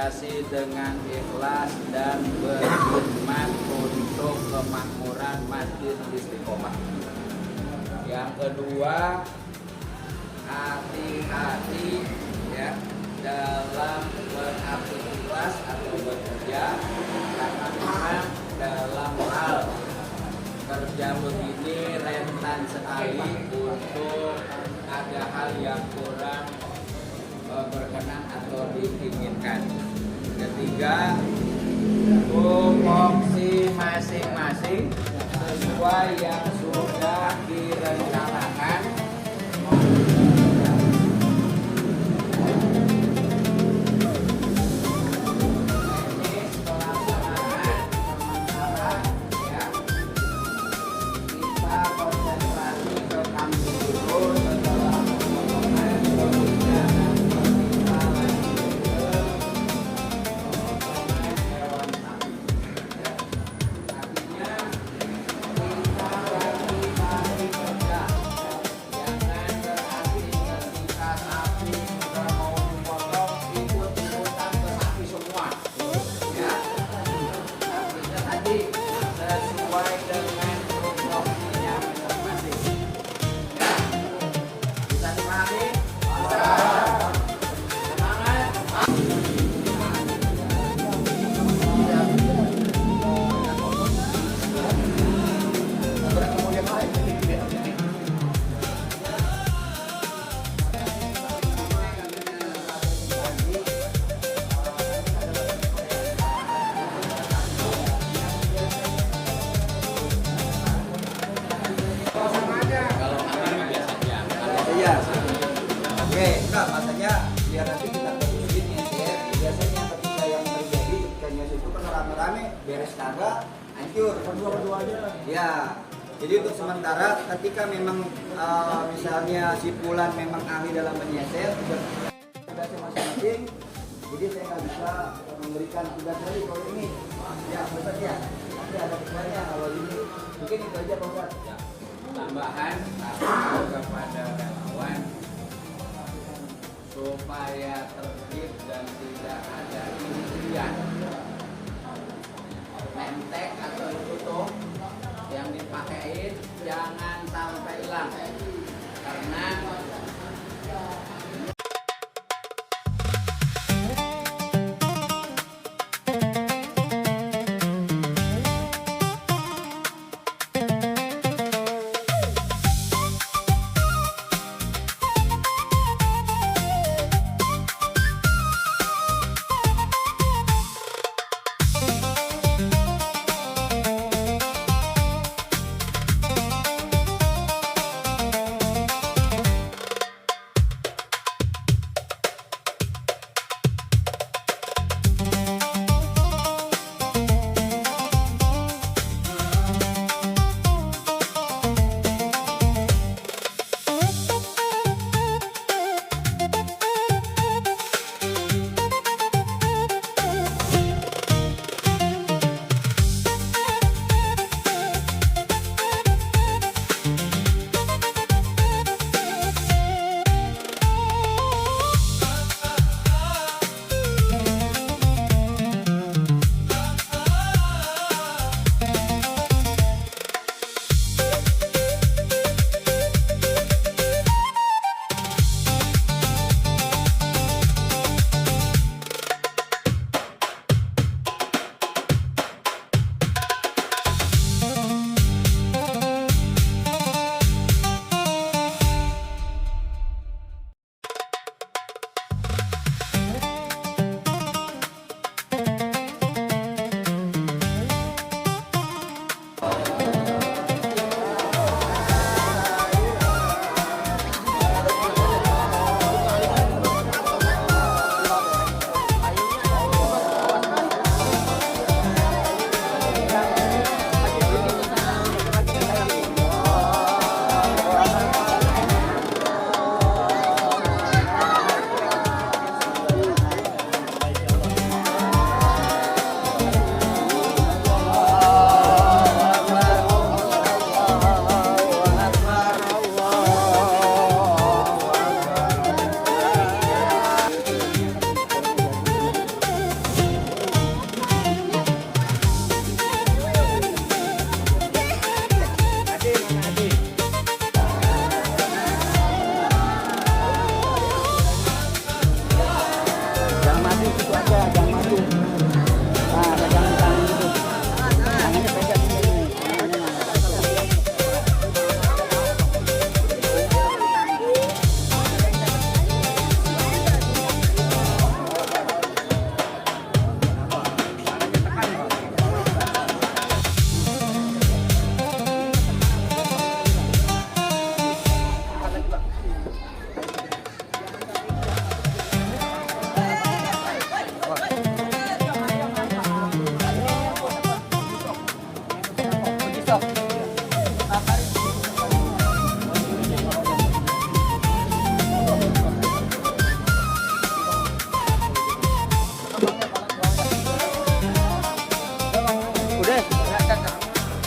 berinisiasi dengan ikhlas dan berkhidmat untuk kemakmuran Masjid Istiqomah. Yang kedua, hati-hati ya dalam beraktivitas atau bekerja, karena memang dalam hal kerja begini rentan sekali untuk ada hal yang kurang berkenan atau diinginkan. Ketiga, tupoksi masing-masing sesuai yang sudah direncanakan. Enggak, makanya biar nanti kita terusin ya. Biasanya ketika yang terjadi ketika nyos itu kan rame-rame beres kagak hancur berdua aja. Ya. Jadi untuk sementara ketika memang misalnya si Fulan memang ahli dalam menyetel tugasnya masing-masing, jadi saya nggak bisa memberikan tugas lagi kalau ini. Ya, betul ya. Nanti ada tugasnya kalau ini. Mungkin itu aja Pak Ustaz. Ya, tambahan kepada relawan supaya tertib dan tidak ada impian mentek atau tutup yang dipakein jangan sampai hilang, karena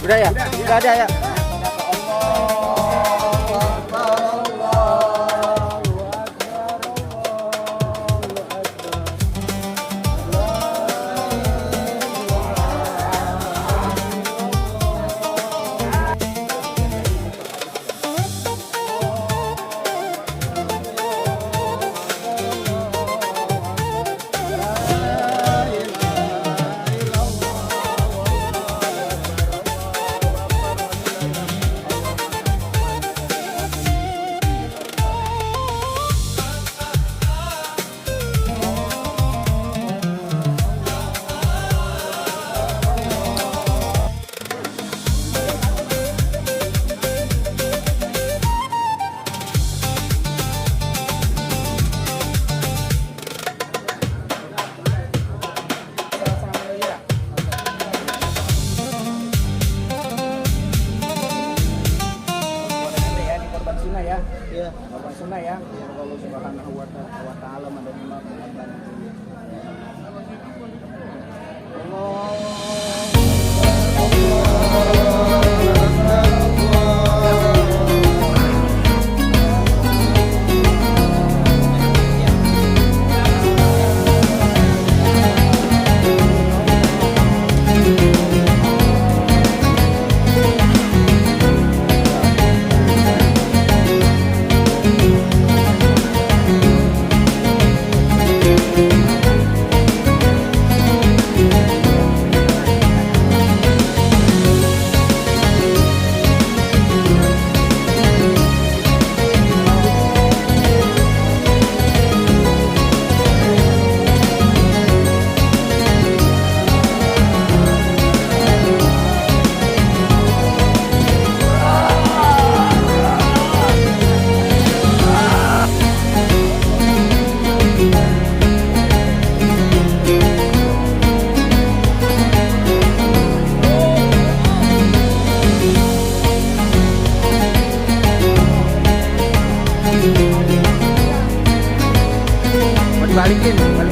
Udah ya? Udah ada ya? Korban sunnah ya, Allah Subhanahu wa Ta'ala menerima korban. Balikin sana.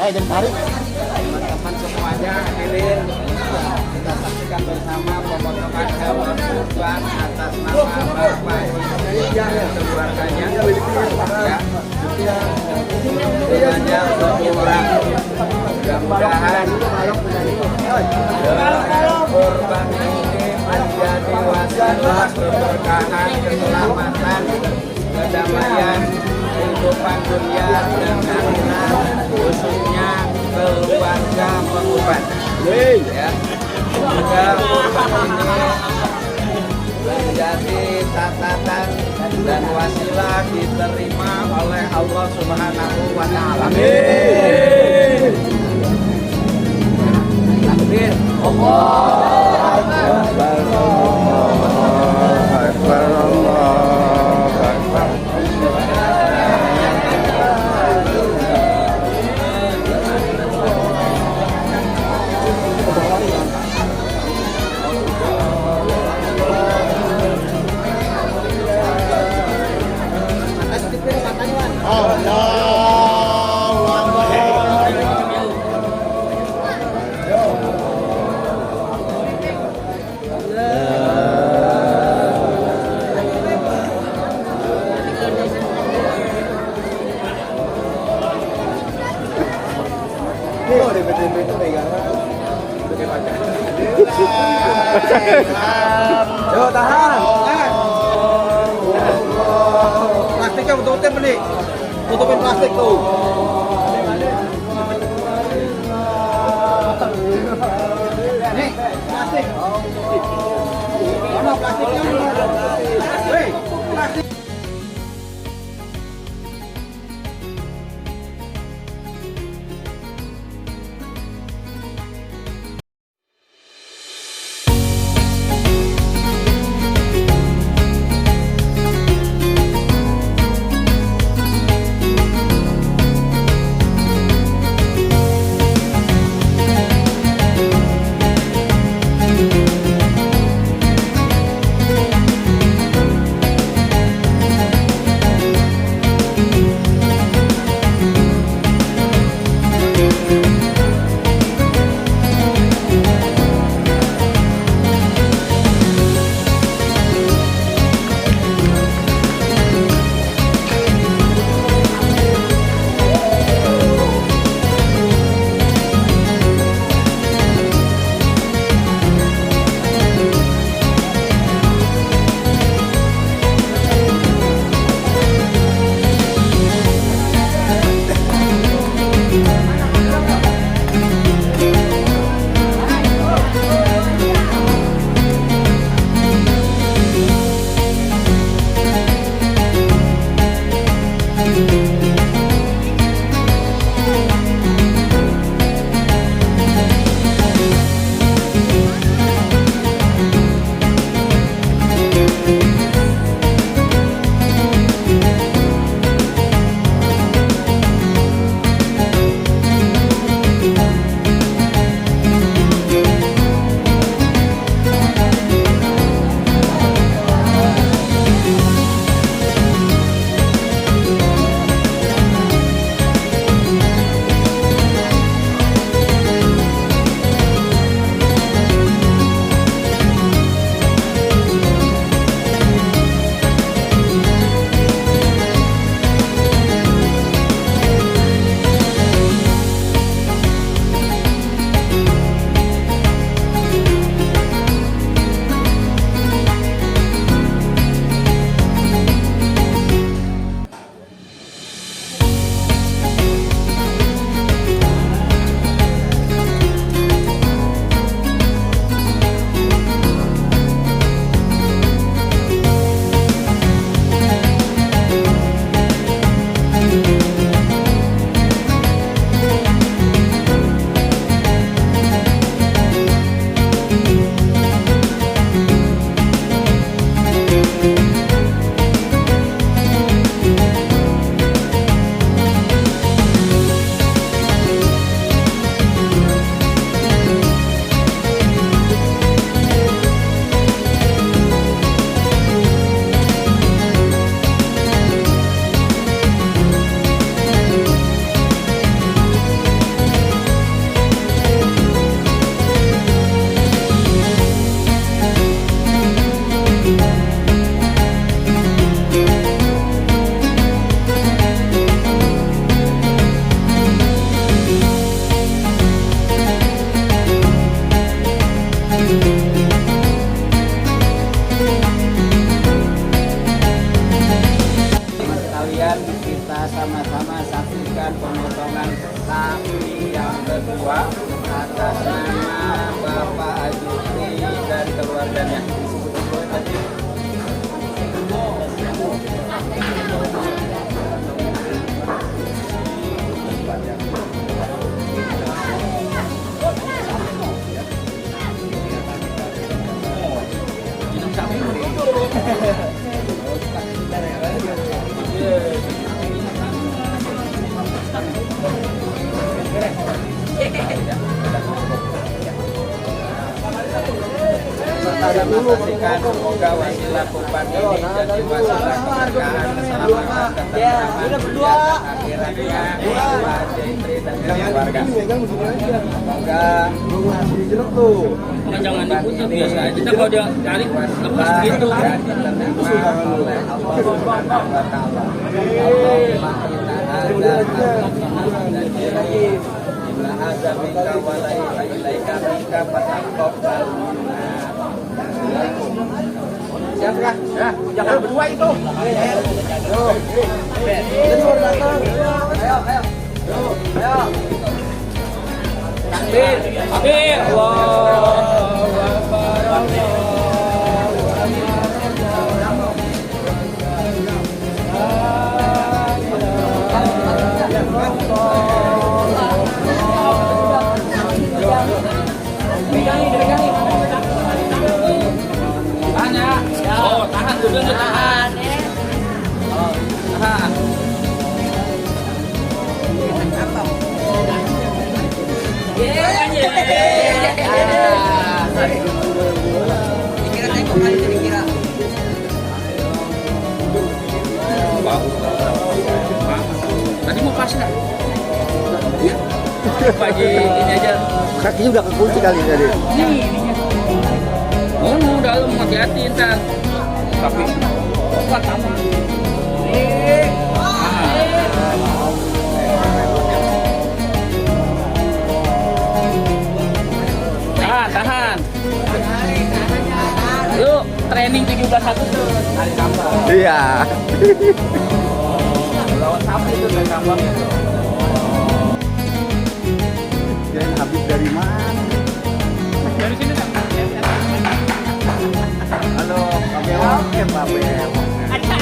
Jangan tarik. Teman-teman semuanya hadirin, kita saksikan bersama pemotongan hewan kurban atas nama Bapak Ibu dan keluarganya ya. Sebanyak berkurang. Mudah-mudahan kurban ini menjadi wasilah keberkahan, keselamatan, kedamaian, kehidupan dunia dan akhirat, khususnya keluarga pengurban. Ya, semoga kurban ini menjadi catatan dan wasilah diterima oleh Allah Subhanahu wa Ta'ala. Amin. Takbir. Allahu Akbar. Allahu Akbar. Allahu Akbar. Coba tahan. Plastiknya tutup nih. Tutupin plastik tuh. Nih, plastik. Mana plastiknya? Hei, plastik. sama-sama saksikan pemotongan sapi yang kedua atas nama Bapak Ajutri dan keluarganya. Disebut tadi. Saksikan semoga wasilah kupan ini jadi wasilah keberkahan, keselamatan, ketentraman akhiratnya Pak Jentri dan keluarga. Semoga jangan diputar biasa aja. Kita kalau dia tarik lepas gitu. diterima oleh Allah Subhanahu wa taala. Allahumma inna hadza minka wa la ilaika minka fataqabbal minna. jangan berdua itu. Takbir. Takbir. Allahu Akbar. Tahan ya. Oh, tahan dulu tahan. Tahan. Dikira tengok kali jadi kira. Tadi mau pas nggak? Pagi ini aja. Kakinya udah kekunci kali tadi. Oh, dalam hati-hati ntar. Tapi kuat sama. Tahan, tahan. Lu training 17 Agustus hari tambah. Iya. Lawan siapa itu dari tambang itu? Kirain Habib dari mana? Dari sini kan? Halo, Pak Bel. Pak Bel. Aca.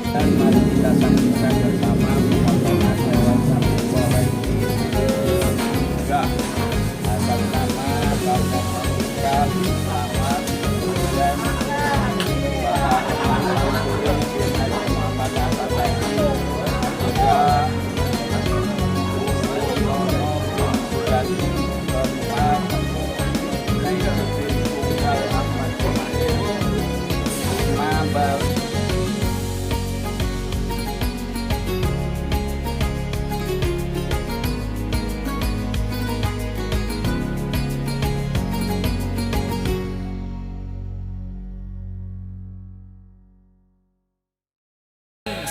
Dan mari kita saksikan bersama potongan hewan sapi goreng juga atas nama Bapak Pemerintah Selamat dan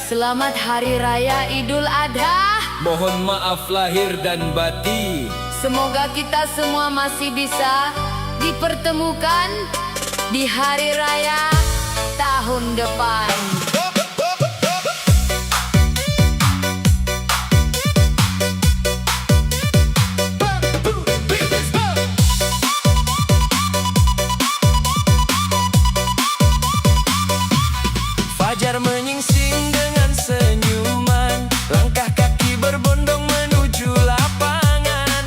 Selamat Hari Raya Idul Adha. Mohon maaf lahir dan batin. Semoga kita semua masih bisa dipertemukan di Hari Raya tahun depan. Fajar menyingsing dengan senyuman, langkah kaki berbondong menuju lapangan.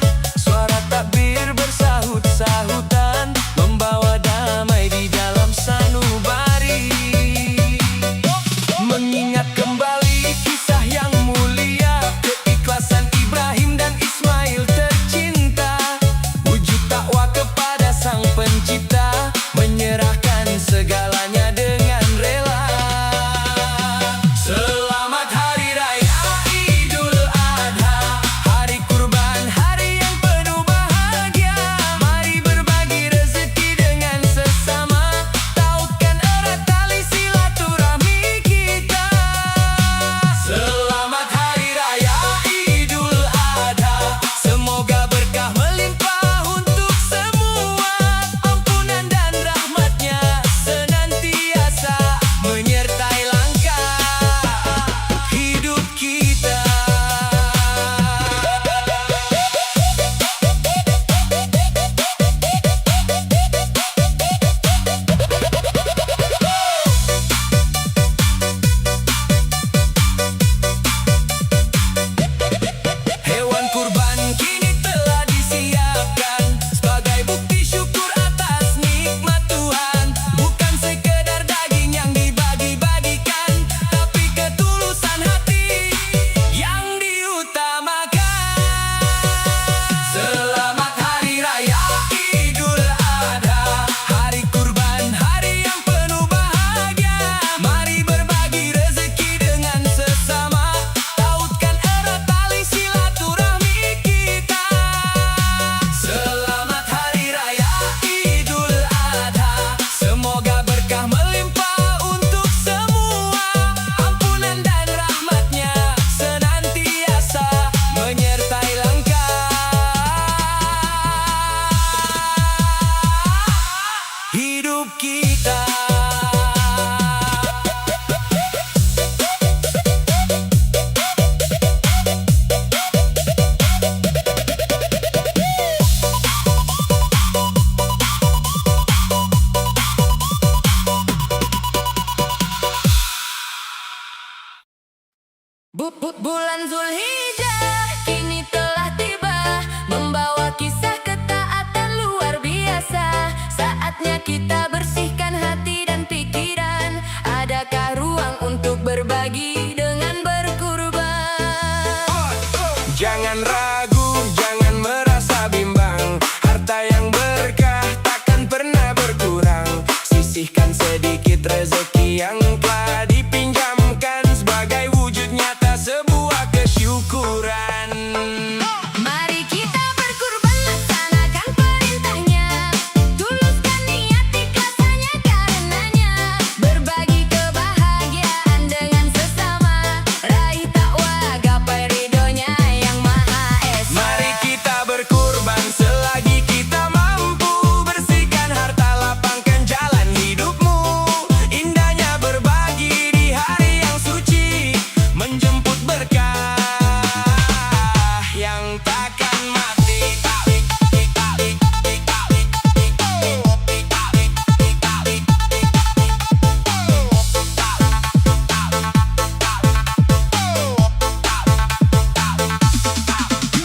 Bulan Zulhijjah kini telah tiba, membawa kisah ketaatan luar biasa. Saatnya kita bersihkan hati dan pikiran. Adakah ruang untuk berbagi dengan berkurban? Jangan ragu, jangan merasa bimbang. Harta yang berkah takkan pernah berkurang. Sisihkan sedikit rezeki yang telah dipinjamkan sebagai wujud nyata sebuah kesyukuran. Mari kita berkurban, laksanakan perintahnya. Tuluskan niat, ikhlas hanya karenanya. Berbagi kebahagiaan dengan sesama. Raih takwa, gapai ridhonya yang maha esa. Mari kita berkurban selagi kita mampu. Bersihkan harta, lapangkan jalan hidupmu. Indahnya berbagi di hari yang suci, menjemput berkah yang takkan mati.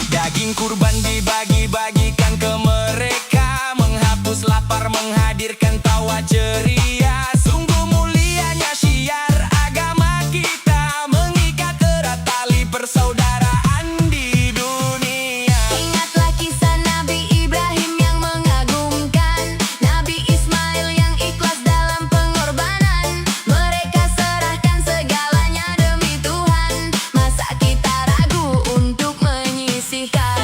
Daging kurban dibagi-bagikan ke mereka, menghapus lapar, menghadirkan tawa ceria. Sungguh mulianya syiar agama kita, mengikat erat tali persaudaraan di dunia. Ingatlah kisah Nabi Ibrahim yang mengagumkan, Nabi Ismail yang ikhlas dalam pengorbanan. Mereka serahkan segalanya demi Tuhan. Masa kita ragu untuk menyisihkan?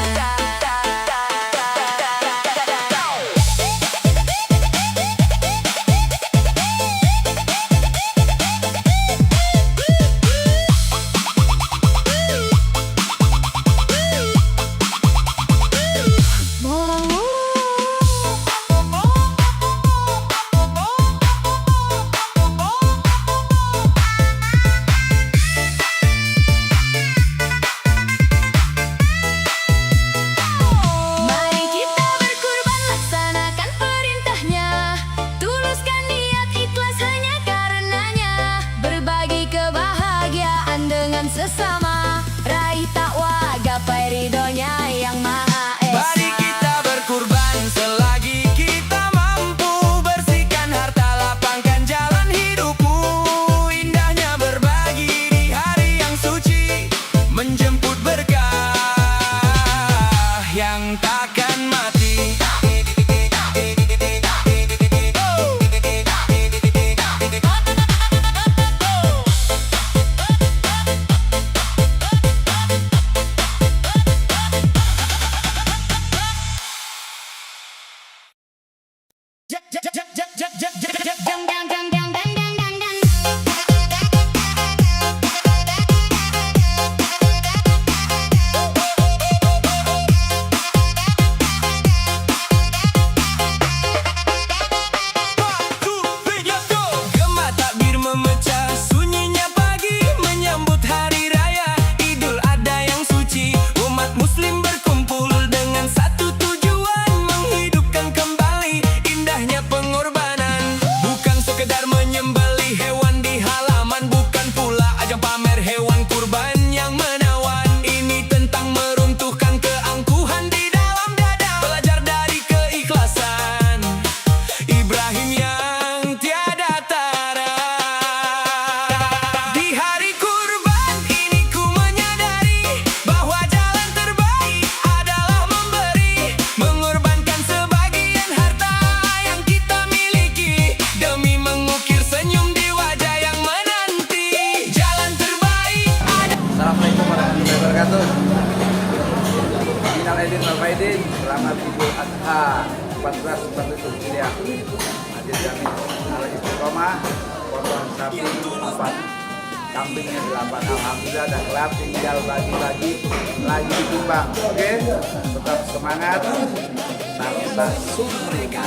Mari kita berkurban, laksanakan perintahnya. Tuluskan niat, ikhlas hanya karenanya. Berbagi kebahagiaan dengan sesama. Raih takwa, gapai ridhonya yang maha esa. Mari kita berkurban selagi kita mampu. Bersihkan harta, lapangkan jalan hidupmu. Indahnya berbagi di hari yang suci, menjemput berkah yang takkan mati. Gema takbir memecah sunyinya pagi, menyambut hari raya Idul Adha yang suci. Umat muslim berkumpul dengan satu tujuan, menghidupkan kembali indahnya pengorbanan. Bukan sekedar menyembelih hewan di halaman, bukan pula ajang pamer hewan kurban yang menawan. Ini tentang meruntuhkan keangkuhan di dalam dada, belajar dari keikhlasan Ibrahim yang tiada tara. Di hari kurban ini ku menyadari bahwa jalan terbaik adalah memberi, mengorbankan sebagian harta yang kita miliki demi mengukir senyum di wajah yang menanti. Jalan terbaik ada. Assalamualaikum warahmatullahi wabarakatuh. Minal aidin wal faidin. Selamat Idul Adha 1447 Hijriah. Hadir kami ala istiqomah, potong sapi 4, kambingnya 8. Alhamdulillah dan kelab tinggal bagi-bagi lagi ditimbang. Oke, tetap semangat. Bangsa Sumreka.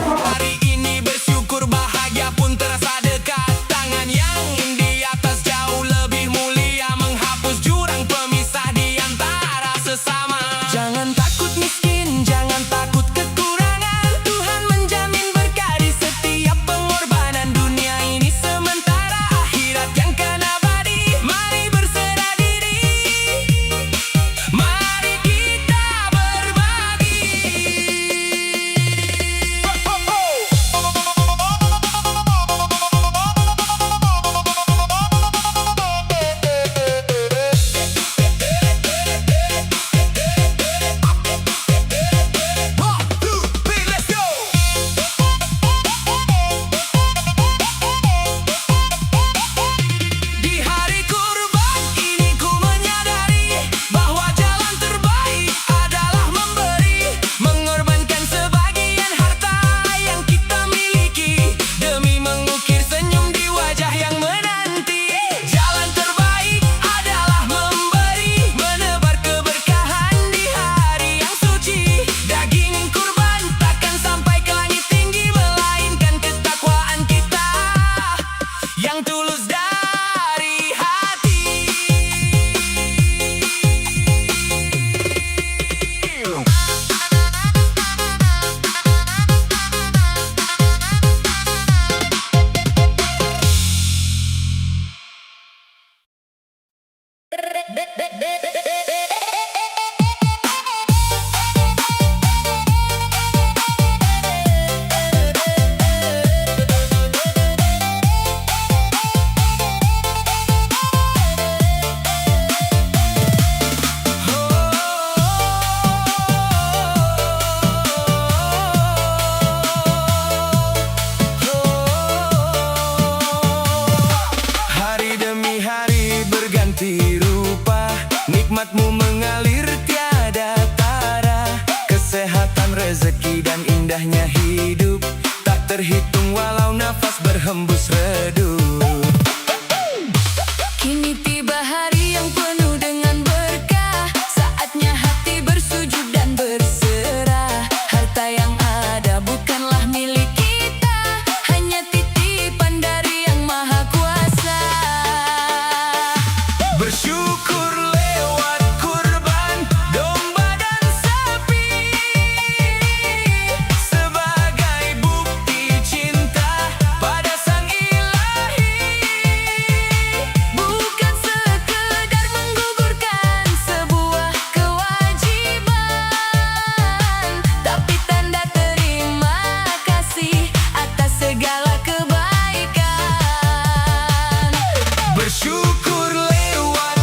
Hari ini bersyukur, bahagia pun terasa dekat. Tangan yang di atas jauh lebih mulia, menghapus jurang pemisah di antara sesama. Jangan takut miskin, jangan takut kekurangan. Tuhan menjamin berkah di setiap pengorbanan. Dunia ini sementara, akhirat yang kan abadi. Mari Hari demi hari berganti rupa, nikmatmu mengalir tiada tara. Kesehatan, rezeki dan indahnya hidup tak terhitung walau nafas berhembus redup. Kini tiba hari yang penuh dengan berkah, saatnya hati bersujud dan berserah. Harta yang ada bukanlah milik kita, hanya titipan dari Yang Maha Kuasa. Bersyukur lewat kurban domba dan sapi, sebagai bukti cinta pada Sang Ilahi. Bukan sekedar menggugurkan sebuah kewajiban, tapi tanda terima kasih atas segala kebaikan. Bersyukur lewat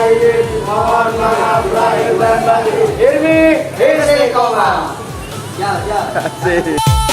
aidin. Mohon maaf lahir dan batin. Irmi istiqomah. Ya, ya. Asik.